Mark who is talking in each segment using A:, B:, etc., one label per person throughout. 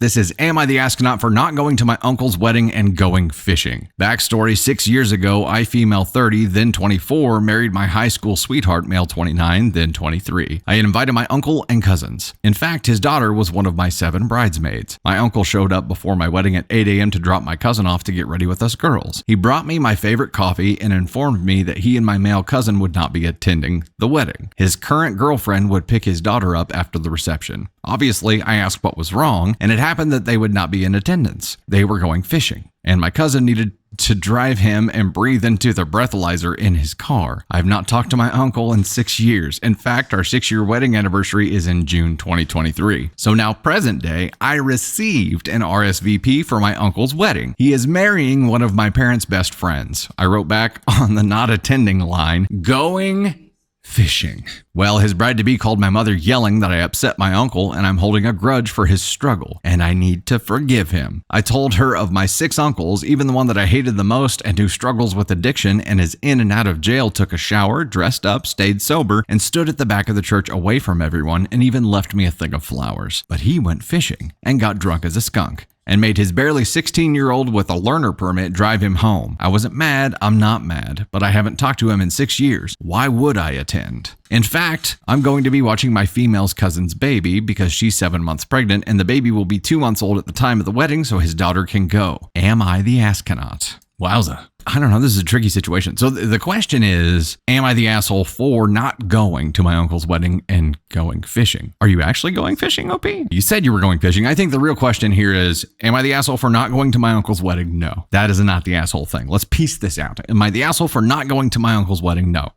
A: This is Am I the Astronaut for not going to my uncle's wedding and going fishing? Backstory, 6 years ago, I, female 30, then 24, married my high school sweetheart, male 29, then 23. I had invited my uncle and cousins. In fact, his daughter was one of my 7 bridesmaids. My uncle showed up before my wedding at 8 a.m. to drop my cousin off to get ready with us girls. He brought me my favorite coffee and informed me that he and my male cousin would not be attending the wedding. His current girlfriend would pick his daughter up after the reception. Obviously, I asked what was wrong, and it happened that they would not be in attendance. They were going fishing, and my cousin needed to drive him and breathe into the breathalyzer in his car. I have not talked to my uncle in 6 years. In fact, our 6-year wedding anniversary is in June 2023. So now present day, I received an RSVP for my uncle's wedding. He is marrying one of my parents' best friends. I wrote back on the not attending line, going fishing. Well, his bride-to-be called my mother yelling that I upset my uncle and I'm holding a grudge for his struggle and I need to forgive him. I told her of my 6 uncles, even the one that I hated the most and who struggles with addiction and is in and out of jail, took a shower, dressed up, stayed sober, and stood at the back of the church away from everyone and even left me a thing of flowers. But he went fishing and got drunk as a skunk and made his barely 16-year-old with a learner permit drive him home. I wasn't mad, I'm not mad, but I haven't talked to him in 6 years. Why would I attend? In fact, I'm going to be watching my female's cousin's baby because she's 7 months pregnant and the baby will be 2 months old at the time of the wedding, so his daughter can go. Am I the astronaut? Wowza. I don't know. This is a tricky situation. So the question is, am I the asshole for not going to my uncle's wedding and going fishing? Are you actually going fishing, OP? You said you were going fishing. I think the real question here is, am I the asshole for not going to my uncle's wedding? No, that is not the asshole thing. Let's piece this out. Am I the asshole for not going to my uncle's wedding? No,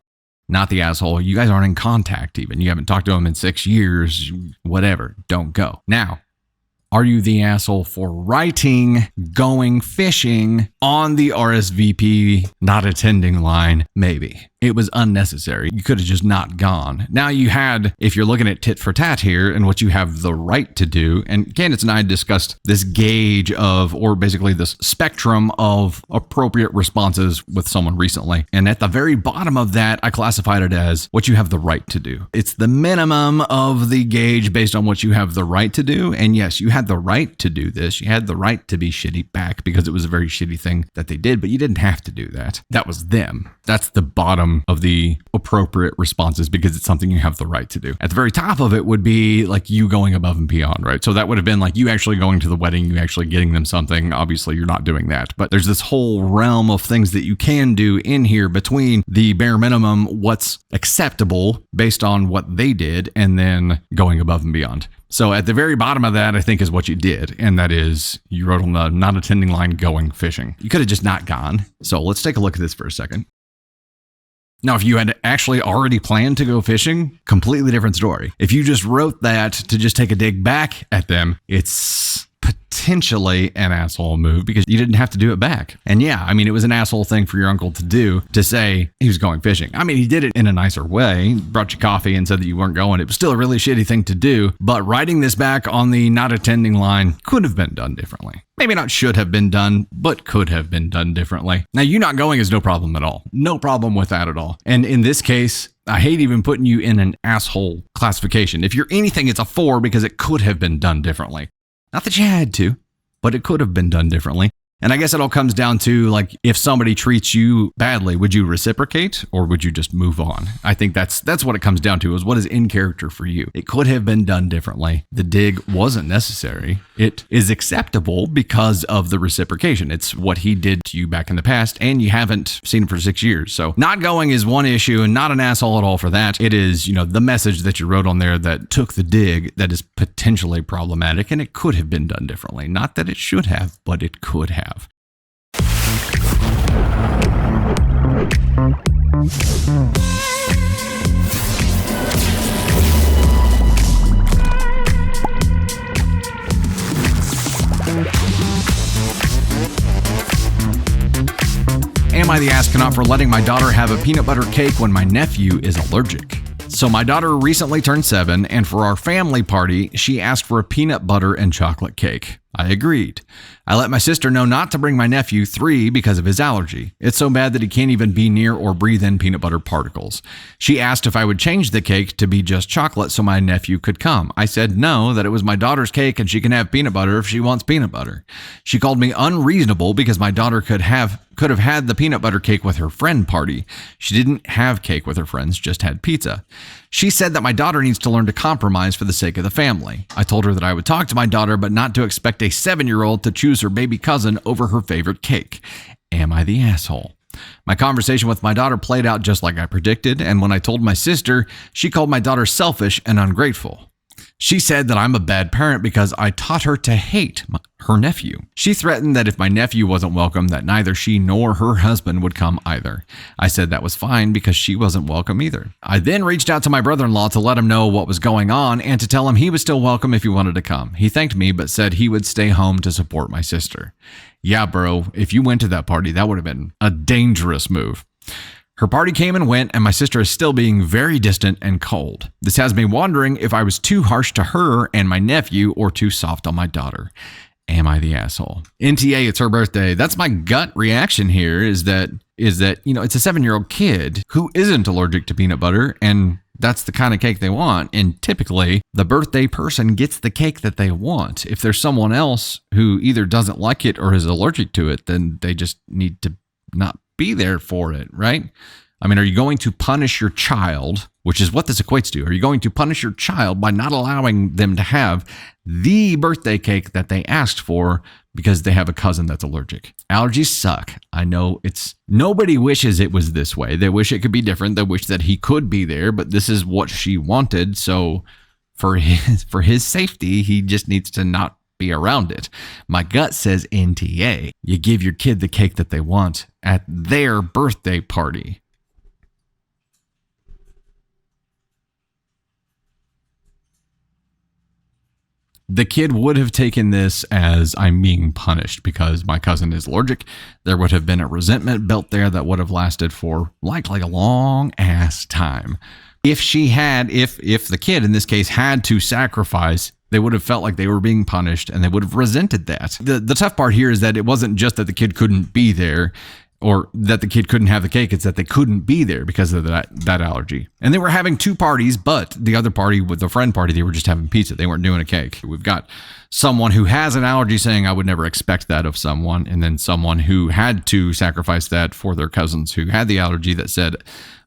A: not the asshole. You guys aren't in contact even. You haven't talked to him in 6 years, whatever. Don't go. Now, are you the asshole for writing going fishing on the RSVP not attending line? Maybe. It was unnecessary. You could have just not gone. Now you had, if you're looking at tit for tat here and what you have the right to do, and Candace and I discussed this gauge of, or basically this spectrum of appropriate responses with someone recently. And at the very bottom of that, I classified it as what you have the right to do. It's the minimum of the gauge based on what you have the right to do. And yes, you had the right to do this. You had the right to be shitty back because it was a very shitty thing that they did, but you didn't have to do that. That was them. That's the bottom of the appropriate responses because it's something you have the right to do. At the very top of it would be like you going above and beyond, right? So that would have been like you actually going to the wedding, you actually getting them something. Obviously, you're not doing that, but there's this whole realm of things that you can do in here between the bare minimum, what's acceptable based on what they did, and then going above and beyond. So at the very bottom of that, I think is what you did. And that is you wrote on the not attending line going fishing. You could have just not gone. So let's take a look at this for a second. Now, if you had actually already planned to go fishing, completely different story. If you just wrote that to just take a dig back at them, it's potentially an asshole move because you didn't have to do it back. And yeah, I mean, it was an asshole thing for your uncle to do, to say he was going fishing. I mean, he did it in a nicer way, brought you coffee and said that you weren't going. It was still a really shitty thing to do, but writing this back on the not attending line could have been done differently. Maybe not should have been done, but could have been done differently. Now, you not going is no problem at all. No problem with that at all. And in this case, I hate even putting you in an asshole classification. If you're anything, it's a 4 because it could have been done differently. Not that you had to, but it could have been done differently. And I guess it all comes down to, like, if somebody treats you badly, would you reciprocate or would you just move on? I think that's what it comes down to, is what is in character for you. It could have been done differently. The dig wasn't necessary. It is acceptable because of the reciprocation. It's what he did to you back in the past, and you haven't seen him for 6 years. So not going is one issue, and not an asshole at all for that. It is, the message that you wrote on there that took the dig that is potentially problematic, and it could have been done differently. Not that it should have, but it could have. Am I the astronaut for letting my daughter have a peanut butter cake when my nephew is allergic? So my daughter recently turned 7, and for our family party, she asked for a peanut butter and chocolate cake. I agreed. I let my sister know not to bring my nephew 3 because of his allergy. It's so bad that he can't even be near or breathe in peanut butter particles. She asked if I would change the cake to be just chocolate so my nephew could come. I said no, that it was my daughter's cake and she can have peanut butter if she wants peanut butter. She called me unreasonable because my daughter could have had the peanut butter cake with her friend party. She didn't have cake with her friends, just had pizza. She said that my daughter needs to learn to compromise for the sake of the family. I told her that I would talk to my daughter, but not to expect a 7-year-old to choose her baby cousin over her favorite cake. Am I the asshole? My conversation with my daughter played out just like I predicted, and when I told my sister, she called my daughter selfish and ungrateful. She said that I'm a bad parent because I taught her to hate her nephew. She threatened that if my nephew wasn't welcome, that neither she nor her husband would come either. I said that was fine because she wasn't welcome either. I then reached out to my brother-in-law to let him know what was going on and to tell him he was still welcome if he wanted to come. He thanked me but said he would stay home to support my sister. Yeah, bro, if you went to that party, that would have been a dangerous move. Her party came and went, and my sister is still being very distant and cold. This has me wondering if I was too harsh to her and my nephew or too soft on my daughter. Am I the asshole? NTA, it's her birthday. That's my gut reaction here is that, it's a 7-year-old kid who isn't allergic to peanut butter, and that's the kind of cake they want. And typically, the birthday person gets the cake that they want. If there's someone else who either doesn't like it or is allergic to it, then they just need to not be there for it, right? I mean, are you going to punish your child, which is what this equates to? Are you going to punish your child by not allowing them to have the birthday cake that they asked for because they have a cousin that's allergic? Allergies suck. I know nobody wishes it was this way. They wish it could be different. They wish that he could be there, but this is what she wanted. So for his safety, he just needs to not be around it. My gut says NTA. You give your kid the cake that they want at their birthday party. The kid would have taken this as I'm being punished because my cousin is allergic. There would have been a resentment built there that would have lasted for likely a long ass time. If the kid in this case had to sacrifice, they would have felt like they were being punished and they would have resented that. The tough part here is that it wasn't just that the kid couldn't be there or that the kid couldn't have the cake. It's that they couldn't be there because of that allergy. And they were having 2 parties, but the other party, with the friend party, they were just having pizza. They weren't doing a cake. We've got someone who has an allergy saying, I would never expect that of someone. And then someone who had to sacrifice that for their cousins who had the allergy that said,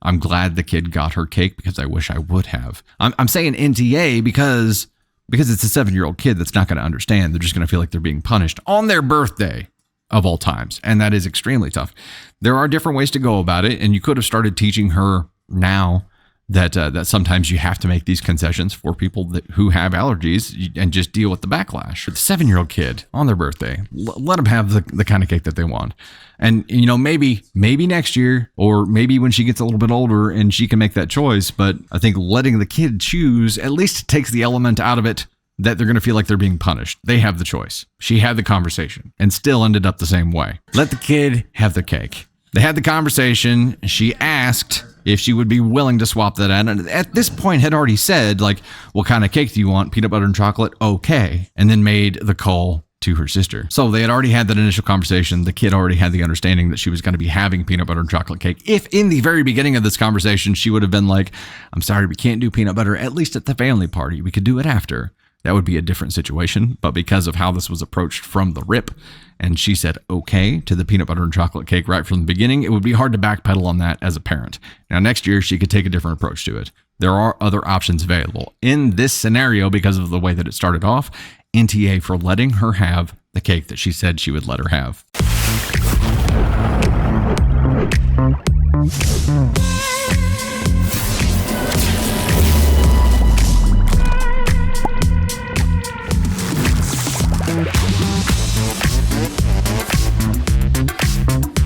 A: I'm glad the kid got her cake because I wish I would have. I'm saying NTA because it's a 7-year-old kid that's not going to understand. They're just going to feel like they're being punished on their birthday of all times. And that is extremely tough. There are different ways to go about it. And you could have started teaching her now that sometimes you have to make these concessions for people who have allergies and just deal with the backlash. The 7-year-old kid on their birthday, let them have the kind of cake that they want. And, maybe next year, or maybe when she gets a little bit older and she can make that choice. But I think letting the kid choose at least takes the element out of it that they're going to feel like they're being punished. They have the choice. She had the conversation and still ended up the same way. Let the kid have the cake. They had the conversation. She asked if she would be willing to swap that out. And at this point had already said, like, what kind of cake do you want? Peanut butter and chocolate? Okay. And then made the call to her sister. So they had already had that initial conversation. The kid already had the understanding that she was going to be having peanut butter and chocolate cake. If in the very beginning of this conversation, she would have been like, I'm sorry, we can't do peanut butter, at least at the family party. We could do it after. That would be a different situation. But because of how this was approached from the rip, and she said okay to the peanut butter and chocolate cake right from the beginning, it would be hard to backpedal on that as a parent. Now, next year, she could take a different approach to it. There are other options available. In this scenario, because of the way that it started off, NTA for letting her have the cake that she said she would let her have.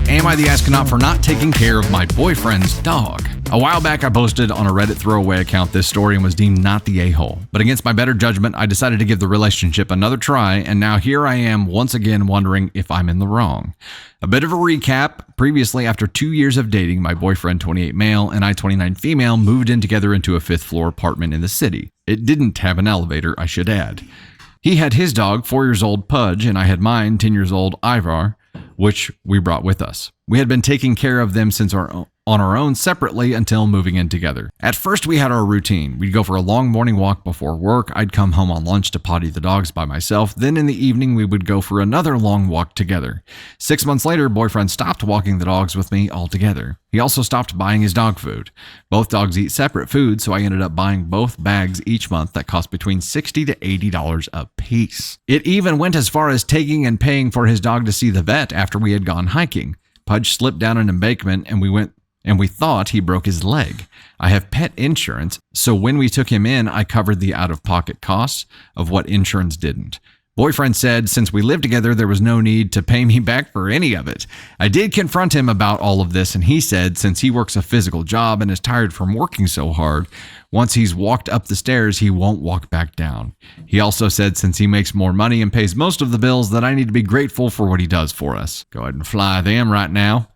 A: Am I the astronaut for not taking care of my boyfriend's dog? A while back, I posted on a Reddit throwaway account this story and was deemed not the a-hole. But against my better judgment, I decided to give the relationship another try, and now here I am once again wondering if I'm in the wrong. A bit of a recap. Previously, after 2 years of dating, my boyfriend, 28 male, and I, 29 female, moved in together into a 5th floor apartment in the city. It didn't have an elevator, I should add. He had his dog, 4 years old Pudge, and I had mine, 10 years old Ivar, which we brought with us. We had been taking care of them on our own separately until moving in together. At first, we had our routine. We'd go for a long morning walk before work. I'd come home on lunch to potty the dogs by myself. Then in the evening, we would go for another long walk together. 6 months later, boyfriend stopped walking the dogs with me altogether. He also stopped buying his dog food. Both dogs eat separate food, so I ended up buying both bags each month that cost between $60 to $80 a piece. It even went as far as taking and paying for his dog to see the vet after we had gone hiking. Pudge slipped down an embankment and we thought he broke his leg. I have pet insurance, so when we took him in, I covered the out-of-pocket costs of what insurance didn't. Boyfriend said since we lived together, there was no need to pay me back for any of it. I did confront him about all of this, and he said since he works a physical job and is tired from working so hard, once he's walked up the stairs, he won't walk back down. He also said since he makes more money and pays most of the bills, that I need to be grateful for what he does for us. Go ahead and fly them right now.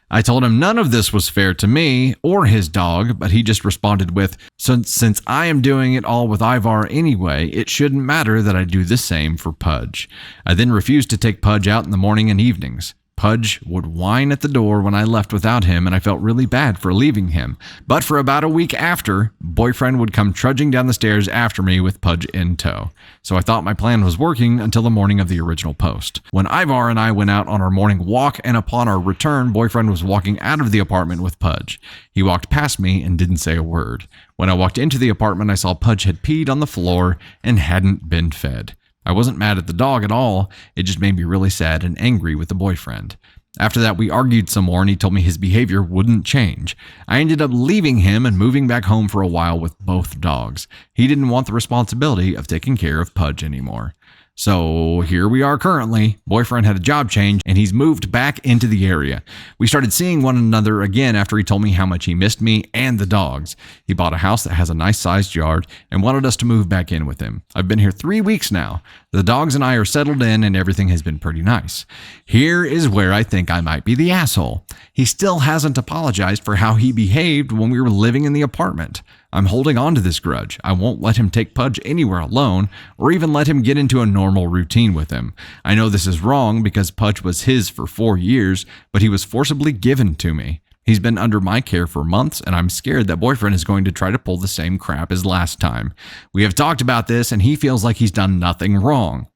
A: I told him none of this was fair to me or his dog, but he just responded with, since I am doing it all with Ivar anyway, it shouldn't matter that I do the same for Pudge. I then refused to take Pudge out in the morning and evenings. Pudge would whine at the door when I left without him, and I felt really bad for leaving him. But for about a week after, boyfriend would come trudging down the stairs after me with Pudge in tow. So I thought my plan was working until the morning of the original post. When Ivar and I went out on our morning walk, and upon our return, boyfriend was walking out of the apartment with Pudge. He walked past me and didn't say a word. When I walked into the apartment, I saw Pudge had peed on the floor and hadn't been fed. I wasn't mad at the dog at all. It just made me really sad and angry with the boyfriend. After that, we argued some more and he told me his behavior wouldn't change. I ended up leaving him and moving back home for a while with both dogs. He didn't want the responsibility of taking care of Pudge anymore. So here we are currently. Boyfriend had a job change and he's moved back into the area. We started seeing one another again after he told me how much he missed me and the dogs. He bought a house that has a nice sized yard and wanted us to move back in with him. I've been here 3 weeks now. The dogs and I are settled in and everything has been pretty nice. Here is where I think I might be the asshole. He still hasn't apologized for how he behaved when we were living in the apartment. I'm holding on to this grudge. I won't let him take Pudge anywhere alone or even let him get into a normal routine with him. I know this is wrong because Pudge was his for 4 years, but he was forcibly given to me. He's been under my care for months, and I'm scared that boyfriend is going to try to pull the same crap as last time. We have talked about this, and he feels like he's done nothing wrong.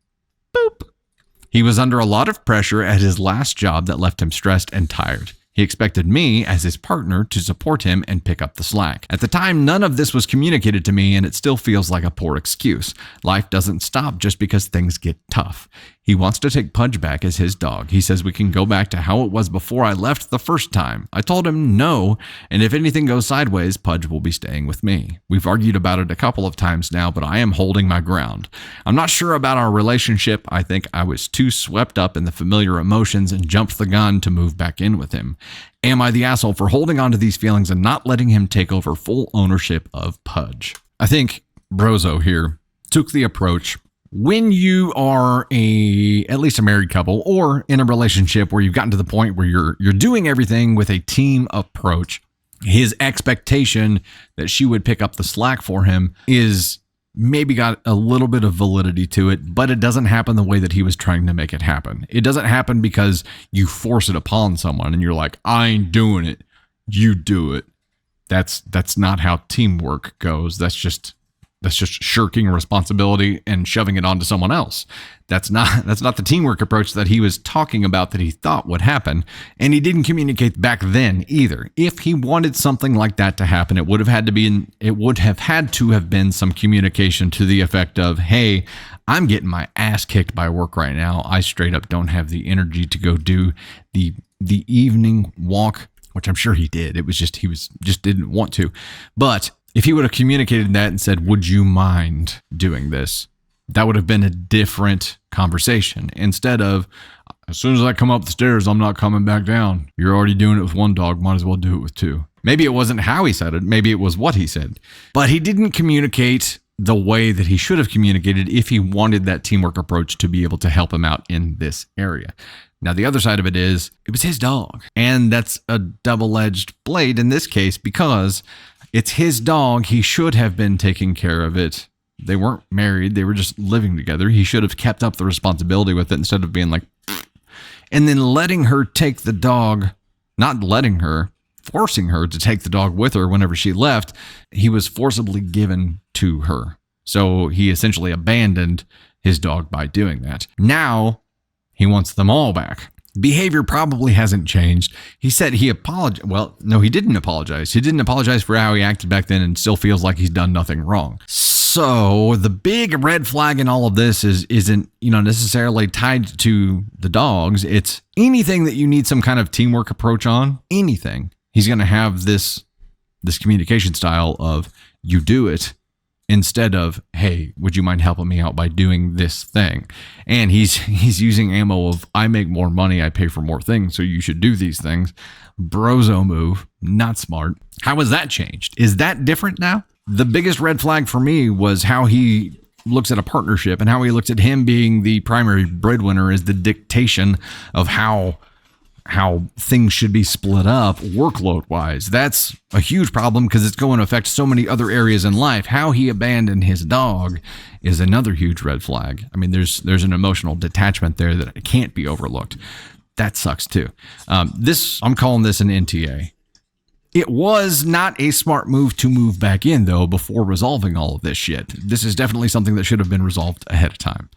A: Boop. He was under a lot of pressure at his last job that left him stressed and tired. He expected me, as his partner, to support him and pick up the slack. At the time, none of this was communicated to me, and it still feels like a poor excuse. Life doesn't stop just because things get tough. He wants to take Pudge back as his dog. He says we can go back to how it was before I left the first time. I told him no, and if anything goes sideways, Pudge will be staying with me. We've argued about it a couple of times now, but I am holding my ground. I'm not sure about our relationship. I think I was too swept up in the familiar emotions and jumped the gun to move back in with him. Am I the asshole for holding on to these feelings and not letting him take over full ownership of Pudge? I think Brozo here took the approach. When you are at least a married couple or in a relationship where you've gotten to the point where you're doing everything with a team approach, his expectation that she would pick up the slack for him is maybe got a little bit of validity to it, but it doesn't happen the way that he was trying to make it happen. It doesn't happen because you force it upon someone and you're like, I ain't doing it, you do it. That's not how teamwork goes. That's just shirking responsibility and shoving it onto someone else. That's not the teamwork approach that he was talking about that he thought would happen. And he didn't communicate back then either. If he wanted something like that to happen, it would have had to have been some communication to the effect of, hey, I'm getting my ass kicked by work right now. I straight up don't have the energy to go do the evening walk, which I'm sure he did. It was just, he just didn't want to. But if he would have communicated that and said, would you mind doing this? That would have been a different conversation. Instead of, as soon as I come up the stairs, I'm not coming back down. You're already doing it with one dog. Might as well do it with two. Maybe it wasn't how he said it. Maybe it was what he said. But he didn't communicate the way that he should have communicated if he wanted that teamwork approach to be able to help him out in this area. Now, the other side of it is, it was his dog. And that's a double-edged blade in this case because it's his dog. He should have been taking care of it They weren't married. They were just living together. He should have kept up the responsibility with it instead of being like, and then letting her take the dog, not letting her, forcing her to take the dog with her whenever she left. He was forcibly given to her. So he essentially abandoned his dog by doing that. Now he wants them all back. Behavior probably hasn't changed. He said he apologized. Well, no, he didn't apologize. He didn't apologize for how he acted back then and still feels like he's done nothing wrong. So the big red flag in all of this isn't, necessarily tied to the dogs. It's anything that you need some kind of teamwork approach on, anything. He's going to have this communication style of you do it instead of, hey, would you mind helping me out by doing this thing? And he's using ammo of, I make more money, I pay for more things, so you should do these things. Brozo move, not smart. How has that changed? Is that different now? The biggest red flag for me was how he looks at a partnership and how he looks at him being the primary breadwinner as the dictation of how things should be split up workload wise. That's a huge problem because it's going to affect so many other areas in life. How he abandoned his dog is another huge red flag. I mean, there's an emotional detachment there that can't be overlooked. That sucks too. I'm calling this an NTA. It was not a smart move to move back in, though, before resolving all of this shit. This is definitely something that should have been resolved ahead of time.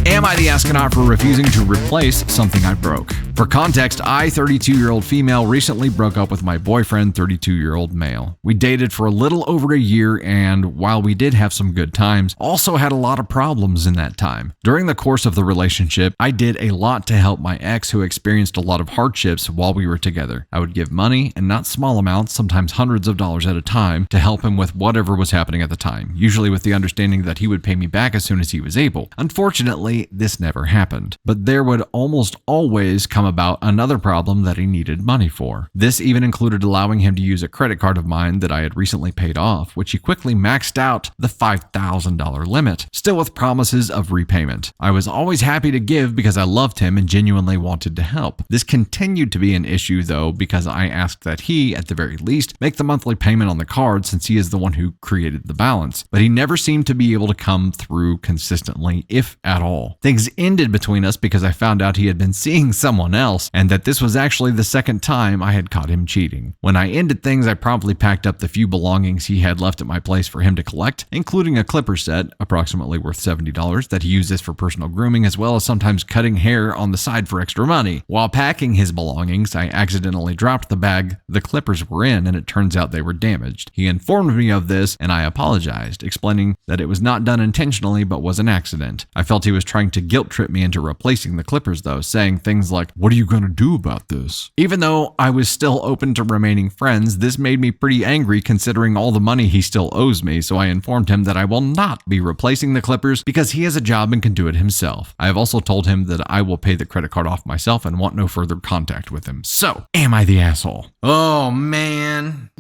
A: Am I the astronaut for refusing to replace something I broke? For context, I, 32-year-old female, recently broke up with my boyfriend, 32-year-old male. We dated for a little over a year, and while we did have some good times, also had a lot of problems in that time. During the course of the relationship, I did a lot to help my ex who experienced a lot of hardships while we were together. I would give money, and not small amounts, sometimes hundreds of dollars at a time, to help him with whatever was happening at the time, usually with the understanding that he would pay me back as soon as he was able. Unfortunately, this never happened, but there would almost always come about another problem that he needed money for. This even included allowing him to use a credit card of mine that I had recently paid off, which he quickly maxed out the $5,000 limit, still with promises of repayment. I was always happy to give because I loved him and genuinely wanted to help. This continued to be an issue though, because I asked that he, at the very least, make the monthly payment on the card since he is the one who created the balance, but he never seemed to be able to come through consistently, if at all. Things ended between us because I found out he had been seeing someone else and that this was actually the second time I had caught him cheating. When I ended things, I promptly packed up the few belongings he had left at my place for him to collect, including a clipper set, approximately worth $70, that he uses for personal grooming as well as sometimes cutting hair on the side for extra money. While packing his belongings, I accidentally dropped the bag the clippers were in and it turns out they were damaged. He informed me of this and I apologized, explaining that it was not done intentionally but was an accident. I felt he was trying to guilt trip me into replacing the clippers though, saying things like, "What are you going to do about this?" Even though I was still open to remaining friends, this made me pretty angry considering all the money he still owes me, so I informed him that I will not be replacing the clippers because he has a job and can do it himself. I have also told him that I will pay the credit card off myself and want no further contact with him. So, am I the asshole? Oh man.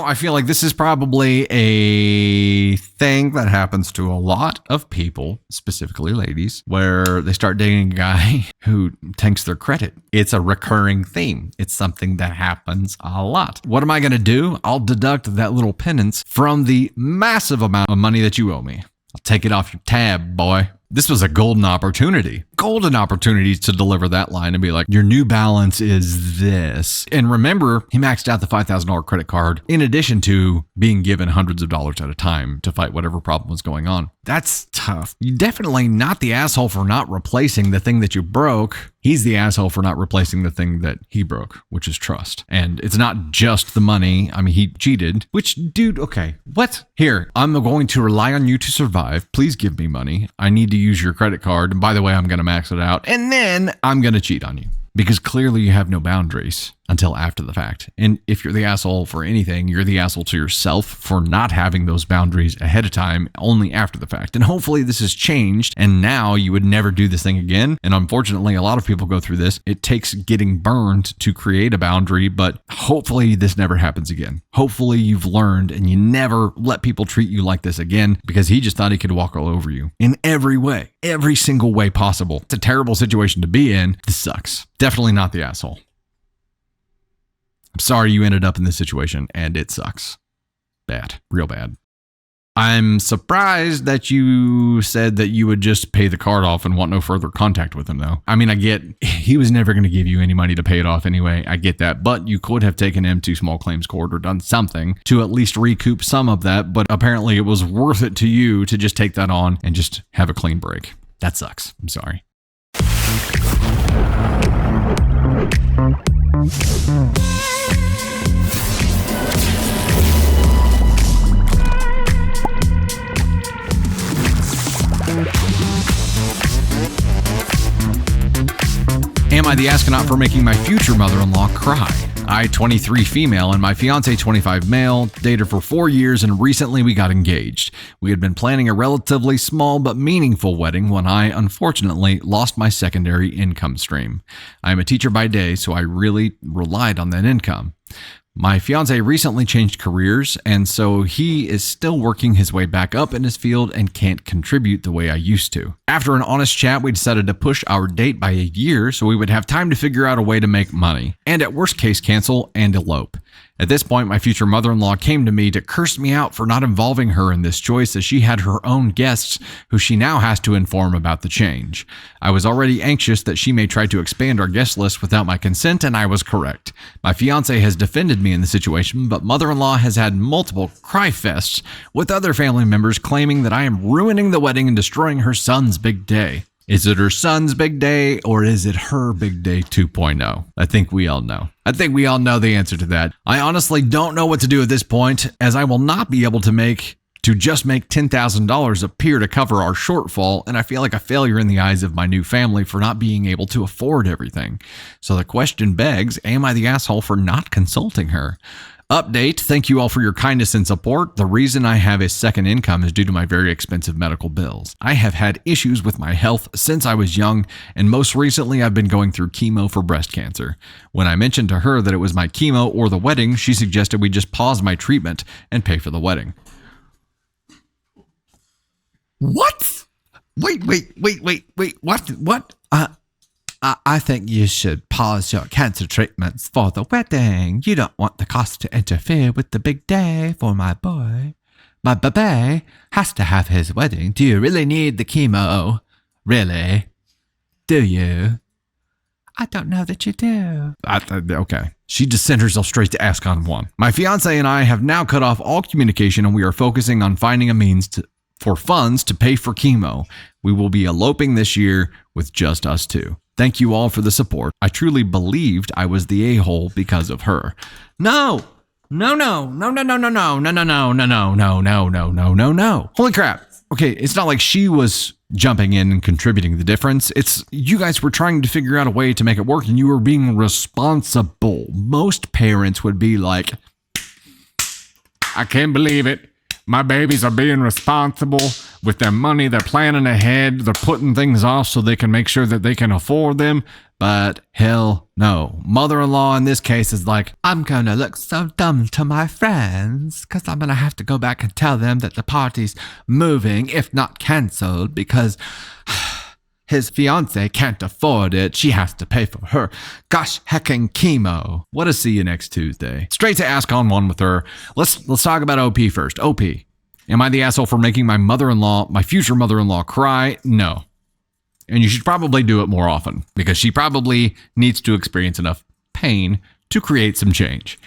A: I feel like this is probably a thing that happens to a lot of people, specifically ladies, where they start dating a guy who tanks their credit. It's a recurring theme. It's something that happens a lot. What am I going to do? I'll deduct that little penance from the massive amount of money that you owe me. I'll take it off your tab, boy. This was a golden opportunity to deliver that line and be like, your new balance is this. And remember, he maxed out the $5,000 credit card in addition to being given hundreds of dollars at a time to fight whatever problem was going on. That's tough. You're definitely not the asshole for not replacing the thing that you broke. He's the asshole for not replacing the thing that he broke, which is trust. And it's not just the money. I mean, he cheated, which, dude, okay, what? Here, I'm going to rely on you to survive. Please give me money. I need to use your credit card. And by the way, I'm going to max it out. And then I'm going to cheat on you because clearly you have no boundaries. until after the fact. And if you're the asshole for anything, you're the asshole to yourself for not having those boundaries ahead of time, only after the fact. And hopefully this has changed, and now you would never do this thing again. And unfortunately, a lot of people go through this. It takes getting burned to create a boundary, but hopefully this never happens again. Hopefully you've learned and you never let people treat you like this again, because he just thought he could walk all over you in every way, every single way possible. It's a terrible situation to be in. This sucks. Definitely not the asshole. I'm sorry you ended up in this situation, and it sucks. Bad. Real bad. I'm surprised that you said that you would just pay the card off and want no further contact with him, though. I mean, I get he was never going to give you any money to pay it off anyway. I get that. But you could have taken him to small claims court or done something to at least recoup some of that. But apparently it was worth it to you to just take that on and just have a clean break. That sucks. I'm sorry. Am I the astronaut for making my future mother-in-law cry? I, 23 female, and my fiance, 25 male, dated for 4 years, and recently we got engaged. We had been planning a relatively small but meaningful wedding when I, unfortunately, lost my secondary income stream. I am a teacher by day, so I really relied on that income. My fiance recently changed careers, and so he is still working his way back up in his field and can't contribute the way I used to. After an honest chat, we decided to push our date by a year so we would have time to figure out a way to make money, and at worst case cancel and elope. At this point, my future mother-in-law came to me to curse me out for not involving her in this choice, as she had her own guests who she now has to inform about the change. I was already anxious that she may try to expand our guest list without my consent, and I was correct. My fiance has defended me in the situation, but mother-in-law has had multiple cry fests with other family members claiming that I am ruining the wedding and destroying her son's big day. Is it her son's big day, or is it her big day 2.0? I think we all know. I think we all know the answer to that. I honestly don't know what to do at this point, as I will not be able to just make $10,000 appear to cover our shortfall, and I feel like a failure in the eyes of my new family for not being able to afford everything. So the question begs, am I the asshole for not consulting her? Update, thank you all for your kindness and support. The reason I have a second income is due to my very expensive medical bills. I have had issues with my health since I was young, and most recently I've been going through chemo for breast cancer. When I mentioned to her that it was my chemo or the wedding, she suggested we just pause my treatment and pay for the wedding. What? Wait, what? I think you should pause your cancer treatments for the wedding. You don't want the cost to interfere with the big day for my boy. My baby has to have his wedding. Do you really need the chemo? Really? Do you? I don't know that you do. Okay. She just sent herself straight to ASCON 1. My fiance and I have now cut off all communication, and we are focusing on finding a means for funds to pay for chemo. We will be eloping this year with just us two. Thank you all for the support. I truly believed I was the a-hole because of her. No. Holy crap. Okay, it's not like she was jumping in and contributing the difference. It's you guys were trying to figure out a way to make it work, and you were being responsible. Most parents would be like, I can't believe it. My babies are being responsible with their money. They're planning ahead. They're putting things off so they can make sure that they can afford them. But hell no. Mother-in-law in this case is like, I'm going to look so dumb to my friends because I'm going to have to go back and tell them that the party's moving, if not canceled, because his fiance can't afford it. She has to pay for her gosh heckin' chemo. What a see you next Tuesday. Straight to ASCON 1 with her. Let's talk about OP first. OP. Am I the asshole for making my future mother-in-law cry? No. And you should probably do it more often because she probably needs to experience enough pain to create some change.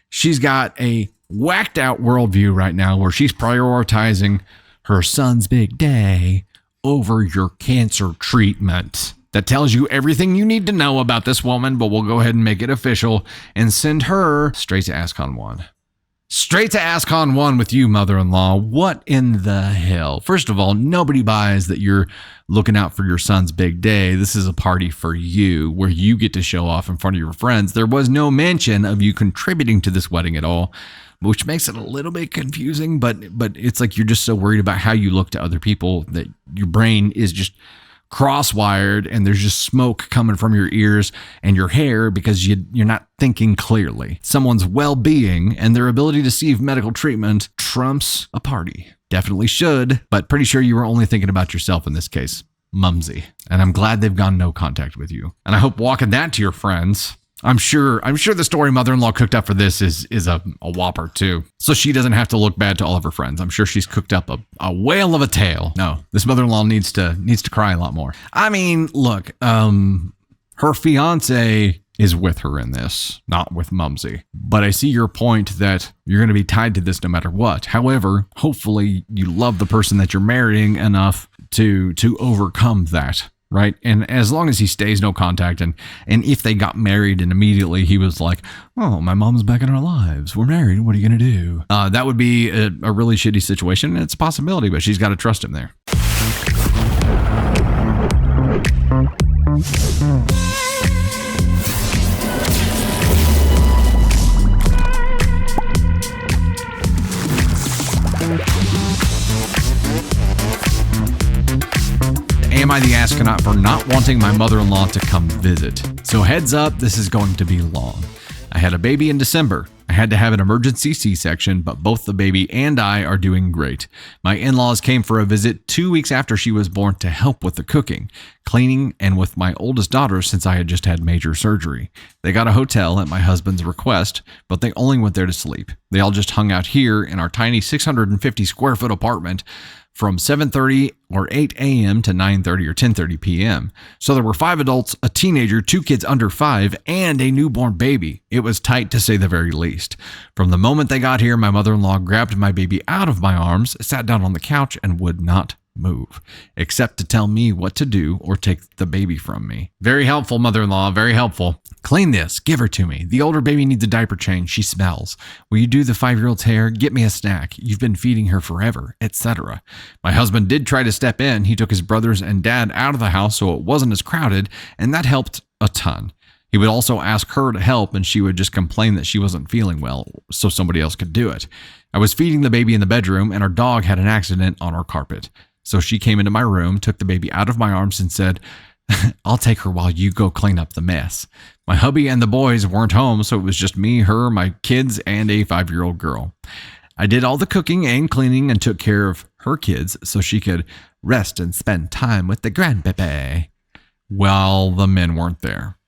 A: She's got a whacked out worldview right now where she's prioritizing her son's big day over your cancer treatment. That tells you everything you need to know about this woman, but we'll go ahead and make it official and send her straight to ASCON 1. Straight to ASCON 1 with you, mother-in-law. What in the hell? First of all, nobody buys that your looking out for your son's big day. This is a party for you where you get to show off in front of your friends. There was no mention of you contributing to this wedding at all, which makes it a little bit confusing, but it's like you're just so worried about how you look to other people that your brain is just cross-wired and there's just smoke coming from your ears and your hair because you're not thinking clearly. Someone's well-being and their ability to receive medical treatment trumps a party. Definitely should, but pretty sure you were only thinking about yourself in this case. Mumsy. And I'm glad they've gone no contact with you. And I hope walking that to your friends. I'm sure the story mother-in-law cooked up for this is a whopper too. So she doesn't have to look bad to all of her friends. I'm sure she's cooked up a whale of a tale. No, this mother-in-law needs to cry a lot more. I mean, look, her fiance is with her in this, not with Mumsy. But I see your point that you're going to be tied to this no matter what. However, hopefully you love the person that you're marrying enough to overcome that. Right. And as long as he stays no contact and if they got married and immediately he was like, oh, my mom's back in our lives. We're married. What are you going to do? That would be a really shitty situation. And it's a possibility, but she's got to trust him there. Am I the astronaut for not wanting my mother-in-law to come visit? So heads up, this is going to be long. I had a baby in December. I had to have an emergency C-section, but both the baby and I are doing great. My in-laws came for a visit 2 weeks after she was born to help with the cooking, cleaning, and with my oldest daughter since I had just had major surgery. They got a hotel at my husband's request, but they only went there to sleep. They all just hung out here in our tiny 650 square foot apartment from 7:30 or 8 a.m. to 9:30 or 10:30 p.m. So there were 5 adults, a teenager, 2 kids under 5, and a newborn baby. It was tight to say the very least. From the moment they got here, my mother-in-law grabbed my baby out of my arms, sat down on the couch, and would not move, except to tell me what to do or take the baby from me. Very helpful, mother-in-law, very helpful. Clean this, give her to me. The older baby needs a diaper change, she smells. Will you do the 5-year-old's hair? Get me a snack. You've been feeding her forever, etc. My husband did try to step in. He took his brothers and dad out of the house so it wasn't as crowded, and that helped a ton. He would also ask her to help, and she would just complain that she wasn't feeling well, so somebody else could do it. I was feeding the baby in the bedroom, and our dog had an accident on our carpet. So she came into my room, took the baby out of my arms, and said, I'll take her while you go clean up the mess. My hubby and the boys weren't home, so it was just me, her, my kids, and a 5-year-old girl. I did all the cooking and cleaning and took care of her kids so she could rest and spend time with the grandbaby while the men weren't there.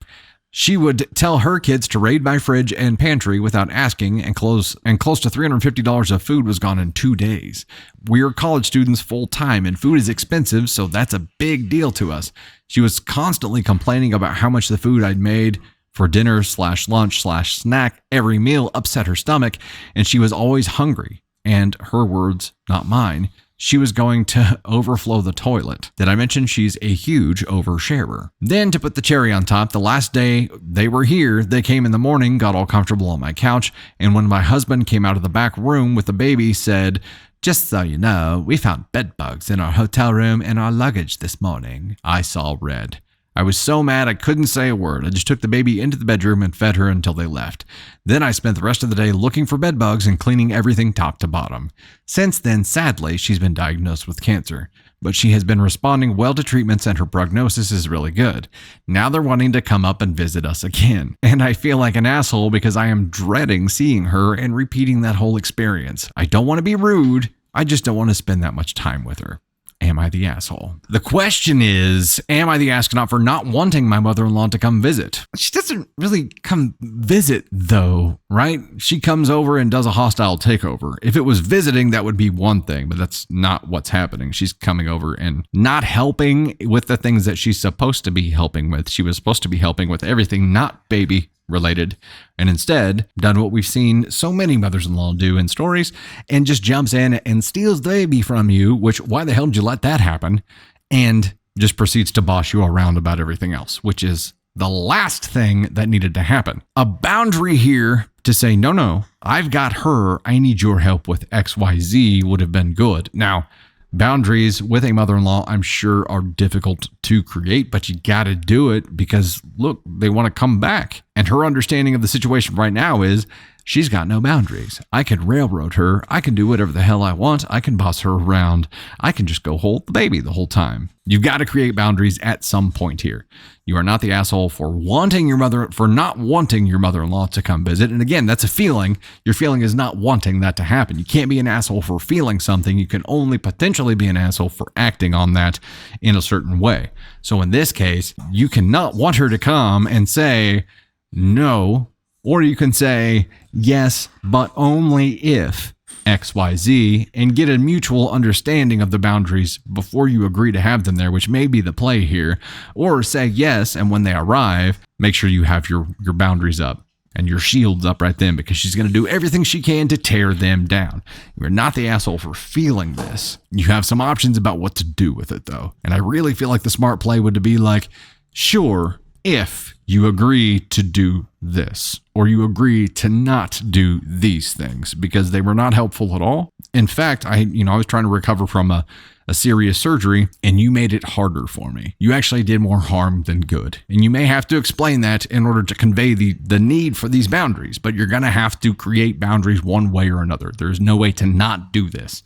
A: She would tell her kids to raid my fridge and pantry without asking, and close to $350 of food was gone in 2 days. We're college students full time, and food is expensive, so that's a big deal to us. She was constantly complaining about how much the food I'd made for dinner / lunch / snack every meal upset her stomach, and she was always hungry. And her words, not mine, she was going to overflow the toilet. Did I mention she's a huge oversharer? Then to put the cherry on top, the last day they were here, they came in the morning, got all comfortable on my couch, and when my husband came out of the back room with the baby, said, just so you know, we found bed bugs in our hotel room and our luggage this morning. I saw red. I was so mad I couldn't say a word. I just took the baby into the bedroom and fed her until they left. Then I spent the rest of the day looking for bed bugs and cleaning everything top to bottom. Since then, sadly, she's been diagnosed with cancer, but she has been responding well to treatments and her prognosis is really good. Now they're wanting to come up and visit us again. And I feel like an asshole because I am dreading seeing her and repeating that whole experience. I don't want to be rude. I just don't want to spend that much time with her. Am I the asshole? The question is, am I the astronaut for not wanting my mother-in-law to come visit? She doesn't really come visit though, right? She comes over and does a hostile takeover. If it was visiting, that would be one thing, but that's not what's happening. She's coming over and not helping with the things that she's supposed to be helping with. She was supposed to be helping with everything not baby related, and instead done what we've seen so many mothers-in-law do in stories and just jumps in and steals the baby from you, which why the hell did you let that happen? And just proceeds to boss you around about everything else, which is the last thing that needed to happen. A boundary here to say, no, I've got her. I need your help with XYZ would have been good. Now, Boundaries with a mother-in-law, I'm sure, are difficult to create, but you got to do it because, look, they want to come back. And her understanding of the situation right now is she's got no boundaries. I can railroad her. I can do whatever the hell I want. I can boss her around. I can just go hold the baby the whole time. You've got to create boundaries at some point here. You are not the asshole for not wanting your mother-in-law to come visit. And again, that's a feeling. Your feeling is not wanting that to happen. You can't be an asshole for feeling something. You can only potentially be an asshole for acting on that in a certain way. So in this case, you cannot want her to come and say no, or you can say yes, but only if XYZ, and get a mutual understanding of the boundaries before you agree to have them there, which may be the play here. Or say yes, and when they arrive, make sure you have your boundaries up and your shields up right then, because she's going to do everything she can to tear them down. You're not the asshole for feeling this. You have some options about what to do with it, though. And I really feel like the smart play would be like, sure, if you agree to do this, or you agree to not do these things, because they were not helpful at all. In fact, I was trying to recover from a serious surgery, and you made it harder for me. You actually did more harm than good. And you may have to explain that in order to convey the need for these boundaries, but you're going to have to create boundaries one way or another. There's no way to not do this.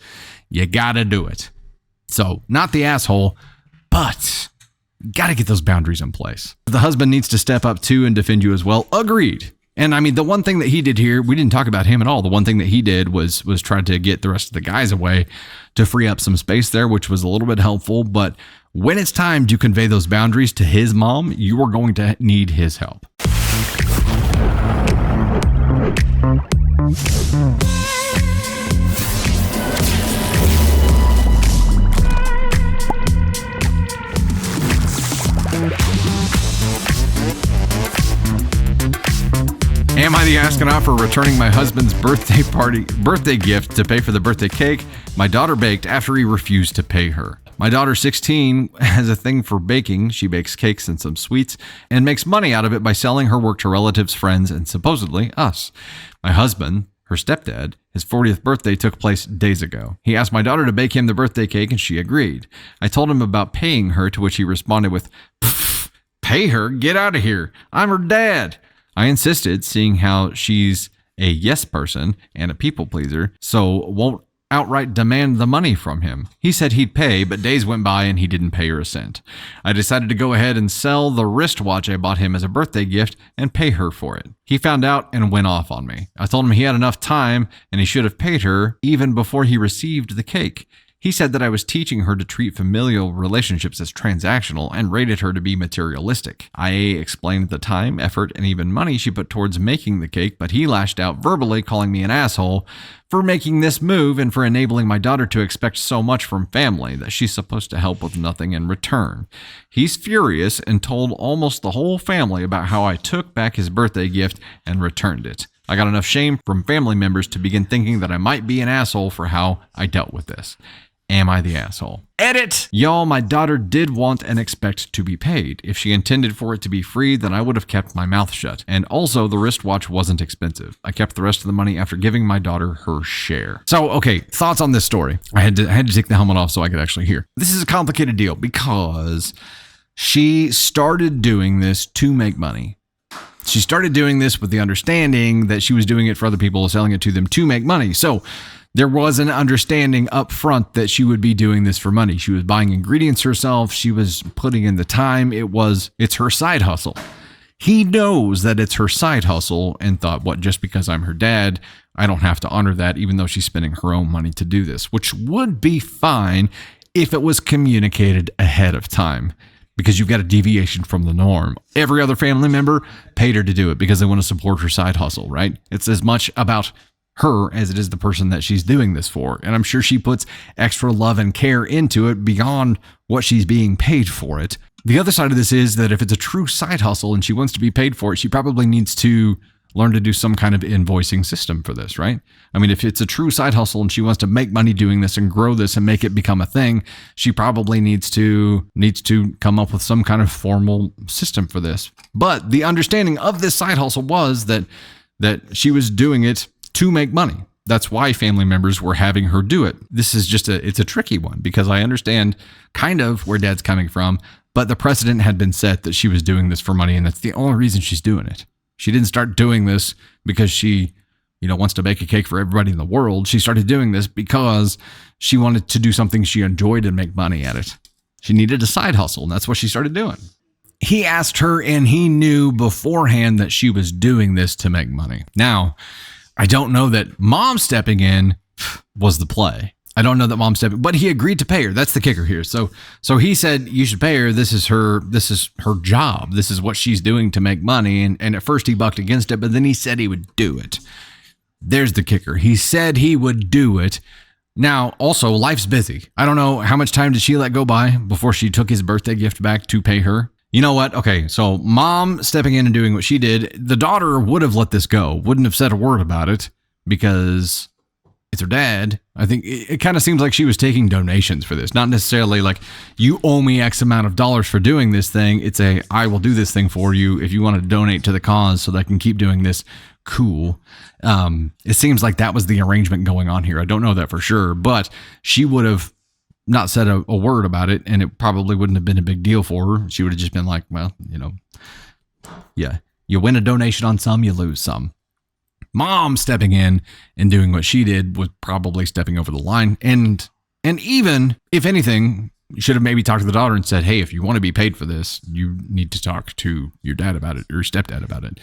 A: You got to do it. So, not the asshole, but got to get those boundaries in place. The husband needs to step up too and defend you as well. Agreed. And I mean, the one thing that he did here, we didn't talk about him at all. The one thing that he did was try to get the rest of the guys away to free up some space there, which was a little bit helpful. But when it's time to convey those boundaries to his mom, you are going to need his help. Am I the astronaut for returning my husband's birthday gift to pay for the birthday cake my daughter baked after he refused to pay her? My daughter, 16, has a thing for baking. She bakes cakes and some sweets and makes money out of it by selling her work to relatives, friends, and supposedly us. My husband, her stepdad, his 40th birthday took place days ago. He asked my daughter to bake him the birthday cake and she agreed. I told him about paying her, to which he responded with, "Pay her? Get out of here. I'm her dad." I insisted, seeing how she's a yes person and a people pleaser, so won't outright demand the money from him. He said he'd pay, but days went by and he didn't pay her a cent. I decided to go ahead and sell the wristwatch I bought him as a birthday gift and pay her for it. He found out and went off on me. I told him he had enough time and he should have paid her even before he received the cake. He said that I was teaching her to treat familial relationships as transactional and rated her to be materialistic. I explained the time, effort, and even money she put towards making the cake, but he lashed out verbally, calling me an asshole for making this move and for enabling my daughter to expect so much from family that she's supposed to help with nothing in return. He's furious and told almost the whole family about how I took back his birthday gift and returned it. I got enough shame from family members to begin thinking that I might be an asshole for how I dealt with this. Am I the asshole? Edit! Y'all, my daughter did want and expect to be paid. If she intended for it to be free, then I would have kept my mouth shut. And also, the wristwatch wasn't expensive. I kept the rest of the money after giving my daughter her share. So, okay, thoughts on this story. I had to take the helmet off so I could actually hear. This is a complicated deal because she started doing this to make money. She started doing this with the understanding that she was doing it for other people, selling it to them to make money. So there was an understanding up front that she would be doing this for money. She was buying ingredients herself. She was putting in the time. It's her side hustle. He knows that it's her side hustle and thought, what, just because I'm her dad, I don't have to honor that, even though she's spending her own money to do this, which would be fine if it was communicated ahead of time, because you've got a deviation from the norm. Every other family member paid her to do it because they want to support her side hustle, right? It's as much about her as it is the person that she's doing this for. And I'm sure she puts extra love and care into it beyond what she's being paid for it. The other side of this is that if it's a true side hustle and she wants to be paid for it, she probably needs to learn to do some kind of invoicing system for this, right? I mean, if it's a true side hustle and she wants to make money doing this and grow this and make it become a thing, she probably needs to come up with some kind of formal system for this. But the understanding of this side hustle was that she was doing it to make money. That's why family members were having her do it. This is just it's a tricky one because I understand kind of where dad's coming from, but the precedent had been set that she was doing this for money, and that's the only reason she's doing it. She didn't start doing this because she, wants to bake a cake for everybody in the world. She started doing this because she wanted to do something she enjoyed and make money at it. She needed a side hustle, and that's what she started doing. He asked her, and he knew beforehand that she was doing this to make money. Now, I don't know that mom stepping in was the play. I don't know that mom stepping, but he agreed to pay her. That's the kicker here. So he said, you should pay her. This is her job. This is what she's doing to make money. And at first he bucked against it, but then he said he would do it. There's the kicker. He said he would do it. Now, also, life's busy. I don't know how much time did she let go by before she took his birthday gift back to pay her. You know what? Okay, so mom stepping in and doing what she did, the daughter would have let this go, wouldn't have said a word about it because it's her dad. I think it kind of seems like she was taking donations for this, not necessarily like you owe me X amount of dollars for doing this thing. It's I will do this thing for you if you want to donate to the cause so that I can keep doing this. Cool. It seems like that was the arrangement going on here. I don't know that for sure, but she would have not said a word about it, and it probably wouldn't have been a big deal for her. She would have just been like, well, yeah, you win a donation on some, you lose some. Mom stepping in and doing what she did was probably stepping over the line. And even, if anything, should have maybe talked to the daughter and said, hey, if you want to be paid for this, you need to talk to your dad about it or your stepdad about it.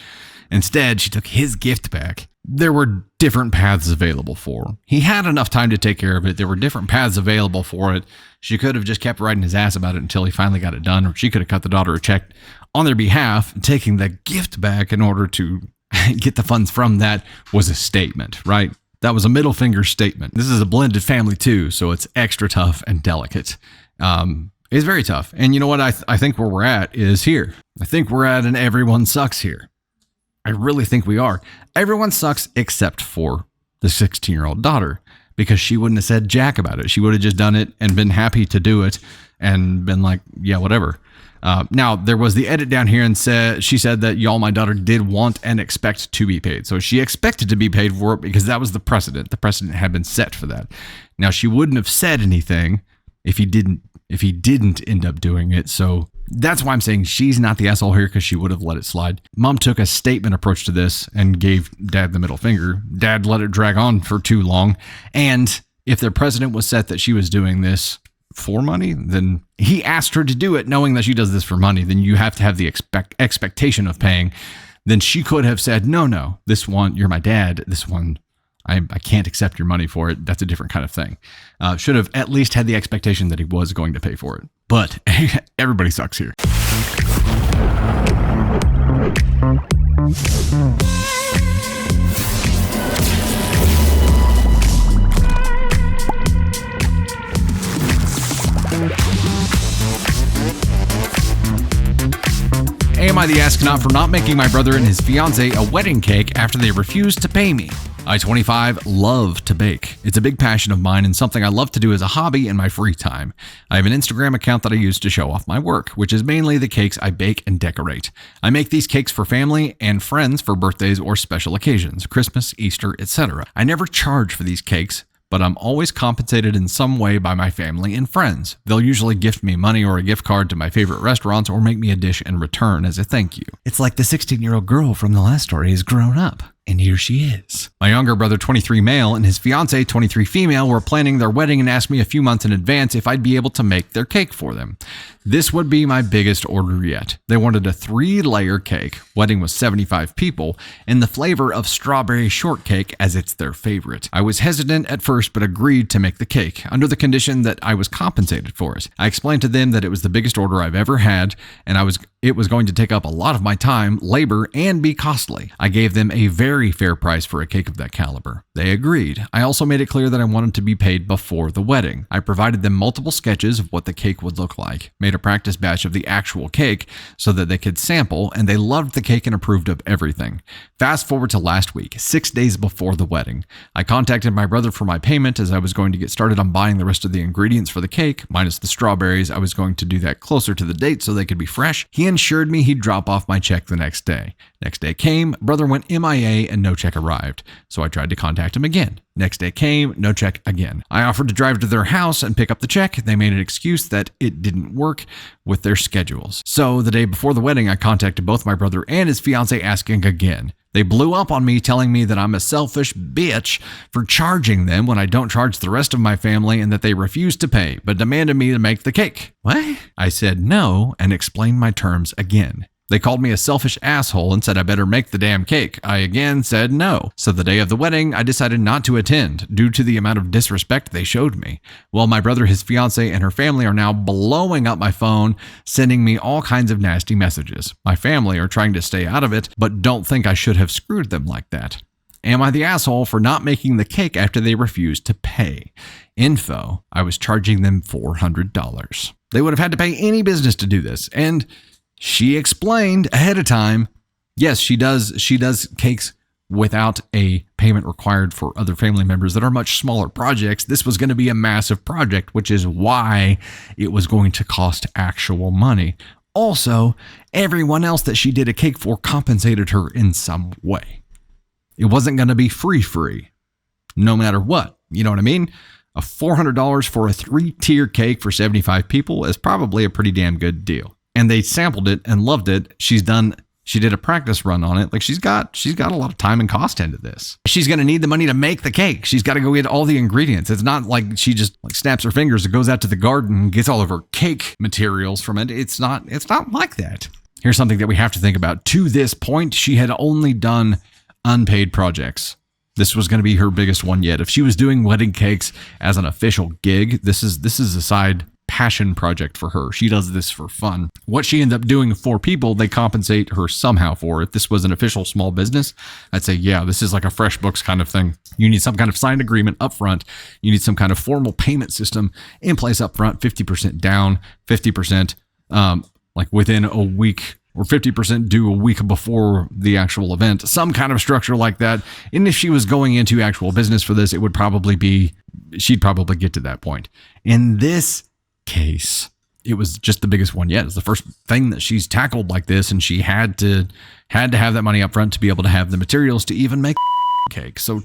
A: Instead, she took his gift back. There were different paths available for her. He had enough time to take care of it. There were different paths available for it. She could have just kept riding his ass about it until he finally got it done, or she could have cut the daughter a check on their behalf. Taking the gift back in order to get the funds from that was a statement, right? That was a middle finger statement. This is a blended family too, so it's extra tough and delicate. It's very tough. And you know what? I think where we're at is here. I think we're at an everyone sucks here. I really think we are. Everyone sucks except for the 16-year-old daughter, because she wouldn't have said jack about it. She would have just done it and been happy to do it and been like, yeah, whatever. Now, there was the edit down here and she said that y'all, my daughter did want and expect to be paid. So she expected to be paid for it because that was the precedent. The precedent had been set for that. Now, she wouldn't have said anything if he didn't end up doing it. So that's why I'm saying she's not the asshole here, because she would have let it slide. Mom took a statement approach to this and gave dad the middle finger. Dad let it drag on for too long. And if the precedent was set that she was doing this for money, then he asked her to do it knowing that she does this for money. Then you have to have the expectation of paying. Then she could have said, no, this one, you're my dad. This one, I can't accept your money for it. That's a different kind of thing. Should have at least had the expectation that he was going to pay for it. But everybody sucks here. Am I the astronaut for not making my brother and his fiance a wedding cake after they refused to pay me? I, 25, love to bake. It's a big passion of mine and something I love to do as a hobby in my free time. I have an Instagram account that I use to show off my work, which is mainly the cakes I bake and decorate. I make these cakes for family and friends for birthdays or special occasions, Christmas, Easter, etc. I never charge for these cakes, but I'm always compensated in some way by my family and friends. They'll usually gift me money or a gift card to my favorite restaurants or make me a dish in return as a thank you. It's like the 16-year-old girl from the last story has grown up. And here she is. My younger brother, 23 male, and his fiance, 23 female, were planning their wedding and asked me a few months in advance if I'd be able to make their cake for them. This would be my biggest order yet. They wanted a 3-layer cake. Wedding was 75 people, and the flavor of strawberry shortcake as it's their favorite. I was hesitant at first, but agreed to make the cake under the condition that I was compensated for it. I explained to them that it was the biggest order I've ever had, and it was going to take up a lot of my time, labor, and be costly. I gave them a very fair price for a cake of that caliber. They agreed. I also made it clear that I wanted to be paid before the wedding. I provided them multiple sketches of what the cake would look like, made a practice batch of the actual cake so that they could sample, and they loved the cake and approved of everything. Fast forward to last week, 6 days before the wedding. I contacted my brother for my payment as I was going to get started on buying the rest of the ingredients for the cake, minus the strawberries. I was going to do that closer to the date so they could be fresh. He ensured me he'd drop off my check the next day. Next day came, brother went MIA, day and no check arrived. So I tried to contact him again. Next day came, no check again. I offered to drive to their house and pick up the check. They made an excuse that it didn't work with their schedules. So the day before the wedding, I contacted both my brother and his fiance asking again. They blew up on me, telling me that I'm a selfish bitch for charging them when I don't charge the rest of my family, and that they refused to pay, but demanded me to make the cake. What? I said no and explained my terms again. They called me a selfish asshole and said I better make the damn cake. I again said no. So the day of the wedding, I decided not to attend due to the amount of disrespect they showed me. Well, my brother, his fiance, and her family are now blowing up my phone, sending me all kinds of nasty messages. My family are trying to stay out of it, but don't think I should have screwed them like that. Am I the asshole for not making the cake after they refused to pay? Info, I was charging them $400. They would have had to pay any business to do this, and she explained ahead of time, yes, she does cakes without a payment required for other family members that are much smaller projects. This was going to be a massive project, which is why it was going to cost actual money. Also, everyone else that she did a cake for compensated her in some way. It wasn't going to be free, no matter what. You know what I mean? A $400 for a 3-tier cake for 75 people is probably a pretty damn good deal. And they sampled it and loved it. She did a practice run on it. Like she's got a lot of time and cost into this. She's going to need the money to make the cake. She's got to go get all the ingredients. It's not like she just like snaps her fingers and goes out to the garden and gets all of her cake materials from it. It's not like that. Here's something that we have to think about. To this point, she had only done unpaid projects. This was going to be her biggest one yet. If she was doing wedding cakes as an official gig, this is a side passion project for her. She does this for fun. What she ended up doing for people, they compensate her somehow for. If this was an official small business, I'd say, yeah, this is like a FreshBooks kind of thing. You need some kind of signed agreement up front. You need some kind of formal payment system in place up front, 50% down, 50% like within a week, or 50% due a week before the actual event, some kind of structure like that. And if she was going into actual business for this, it would probably be, she'd probably get to that point. In this case, it was just the biggest one yet. It's the first thing that she's tackled like this, and she had to have that money up front to be able to have the materials to even make cake. So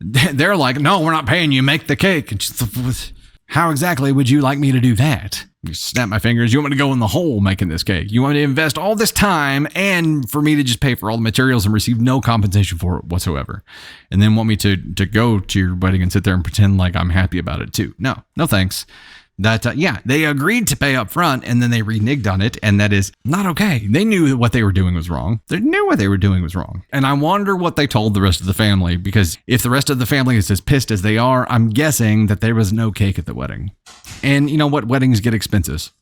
A: they're like, no, we're not paying you, make the cake. And she's like, how exactly would you like me to do that? You snap my fingers. You want me to go in the hole making this cake? You want me to invest all this time and for me to just pay for all the materials and receive no compensation for it whatsoever? And then want me to go to your wedding and sit there and pretend like I'm happy about it too? No thanks. That, they agreed to pay up front and then they reneged on it. And that is not okay. They knew that what they were doing was wrong. They knew what they were doing was wrong. And I wonder what they told the rest of the family, because if the rest of the family is as pissed as they are, I'm guessing that there was no cake at the wedding. And you know what? Weddings get expensive.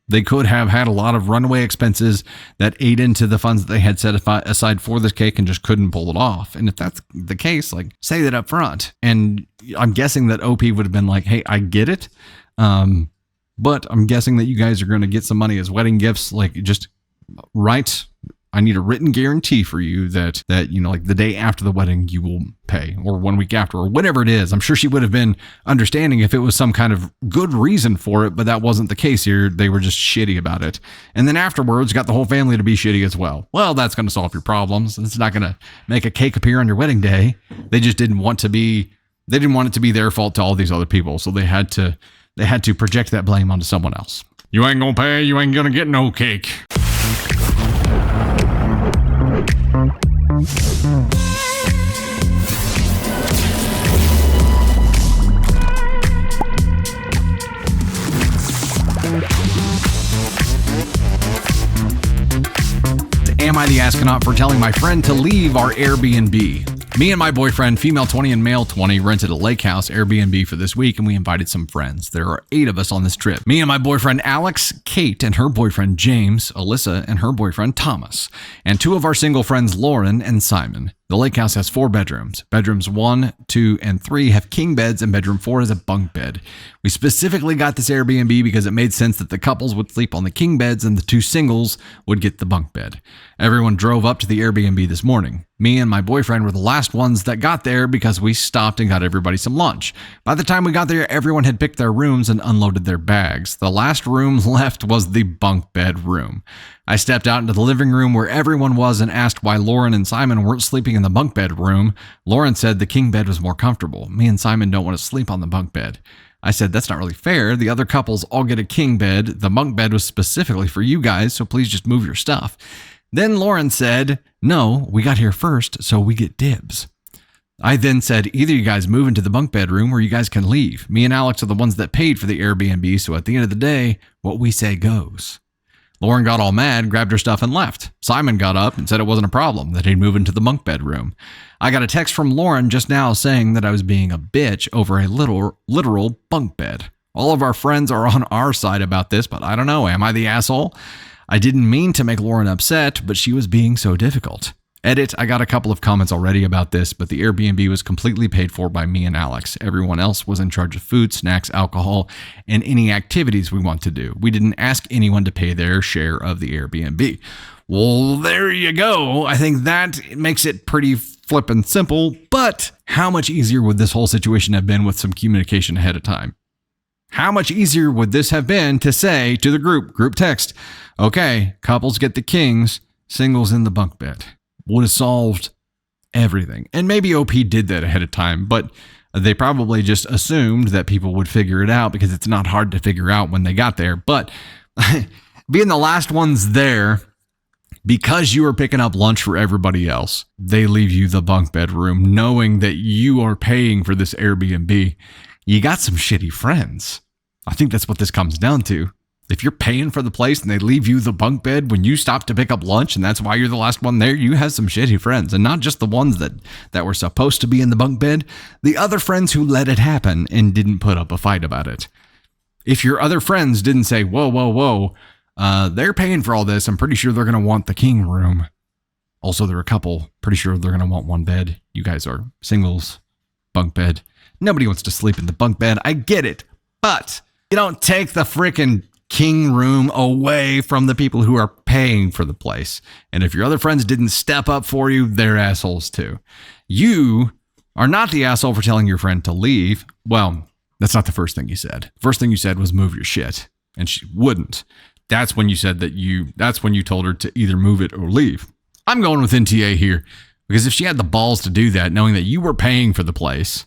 A: They could have had a lot of runaway expenses that ate into the funds that they had set aside for this cake and just couldn't pull it off. And if that's the case, like, say that up front. And I'm guessing that OP would have been like, hey, I get it. But I'm guessing that you guys are going to get some money as wedding gifts. Like, just write, I need a written guarantee for you that, like the day after the wedding, you will pay, or 1 week after, or whatever it is. I'm sure she would have been understanding if it was some kind of good reason for it, but that wasn't the case here. They were just shitty about it. And then afterwards, got the whole family to be shitty as well. Well, that's going to solve your problems. It's not going to make a cake appear on your wedding day. They just didn't want it to be their fault to all these other people. So they had to project that blame onto someone else. You ain't going to pay. You ain't going to get no cake. Am I the astronaut for telling my friend to leave our Airbnb? Me and my boyfriend, female 20 and male 20, rented a lake house Airbnb for this week, and we invited some friends. There are 8 of us on this trip. Me and my boyfriend Alex, Kate and her boyfriend James, Alyssa and her boyfriend Thomas, and 2 of our single friends Lauren and Simon. The lake house has 4 bedrooms. Bedrooms 1, 2, and 3 have king beds, and bedroom 4 is a bunk bed. We specifically got this Airbnb because it made sense that the couples would sleep on the king beds and the 2 singles would get the bunk bed. Everyone drove up to the Airbnb this morning. Me and my boyfriend were the last ones that got there because we stopped and got everybody some lunch. By the time we got there, everyone had picked their rooms and unloaded their bags. The last room left was the bunk bed room. I stepped out into the living room where everyone was and asked why Lauren and Simon weren't sleeping in the bunk bed room. Lauren said the king bed was more comfortable. Me and Simon don't want to sleep on the bunk bed. I said, that's not really fair. The other couples all get a king bed. The bunk bed was specifically for you guys, so please just move your stuff. Then Lauren said, no, we got here first, so we get dibs. I then said, either you guys move into the bunk bed room or you guys can leave. Me and Alex are the ones that paid for the Airbnb, so at the end of the day, what we say goes. Lauren got all mad, grabbed her stuff, and left. Simon got up and said it wasn't a problem, that he'd move into the bunk bed room. I got a text from Lauren just now saying that I was being a bitch over a literal bunk bed. All of our friends are on our side about this, but I don't know. Am I the asshole? I didn't mean to make Lauren upset, but she was being so difficult. Edit, I got a couple of comments already about this, but the Airbnb was completely paid for by me and Alex. Everyone else was in charge of food, snacks, alcohol, and any activities we want to do. We didn't ask anyone to pay their share of the Airbnb. Well, there you go. I think that makes it pretty flippin' simple, but how much easier would this whole situation have been with some communication ahead of time? How much easier would this have been to say to the group text, okay, couples get the kings, singles in the bunk bed? Would have solved everything. And maybe OP did that ahead of time, but they probably just assumed that people would figure it out because it's not hard to figure out when they got there. But being the last ones there, because you are picking up lunch for everybody else, they leave you the bunk bed room knowing that you are paying for this Airbnb. You got some shitty friends. I think that's what this comes down to. If you're paying for the place and they leave you the bunk bed when you stop to pick up lunch and that's why you're the last one there, you have some shitty friends. And not just the ones that were supposed to be in the bunk bed, the other friends who let it happen and didn't put up a fight about it. If your other friends didn't say, whoa, they're paying for all this, I'm pretty sure they're going to want the king room. Also, they're a couple. Pretty sure they're going to want one bed. You guys are singles, bunk bed. Nobody wants to sleep in the bunk bed. I get it. But you don't take the freaking king room away from the people who are paying for the place. And if your other friends didn't step up for you, they're assholes too. You are not the asshole for telling your friend to leave. Well, that's not the first thing you said. First thing you said was move your shit. And she wouldn't. That's when you said that's when you told her to either move it or leave. I'm going with NTA here because if she had the balls to do that, knowing that you were paying for the place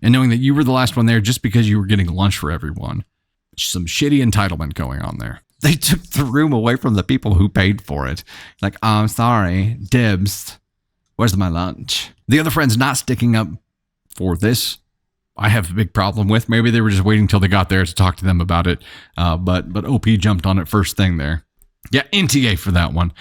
A: and knowing that you were the last one there just because you were getting lunch for everyone, some shitty entitlement going on there. They took the room away from the people who paid for it. Like, oh, I'm sorry, dibs. Where's my lunch? The other friend's not sticking up for this. I have a big problem with. Maybe they were just waiting till they got there to talk to them about it. But OP jumped on it first thing there. Yeah, NTA for that one.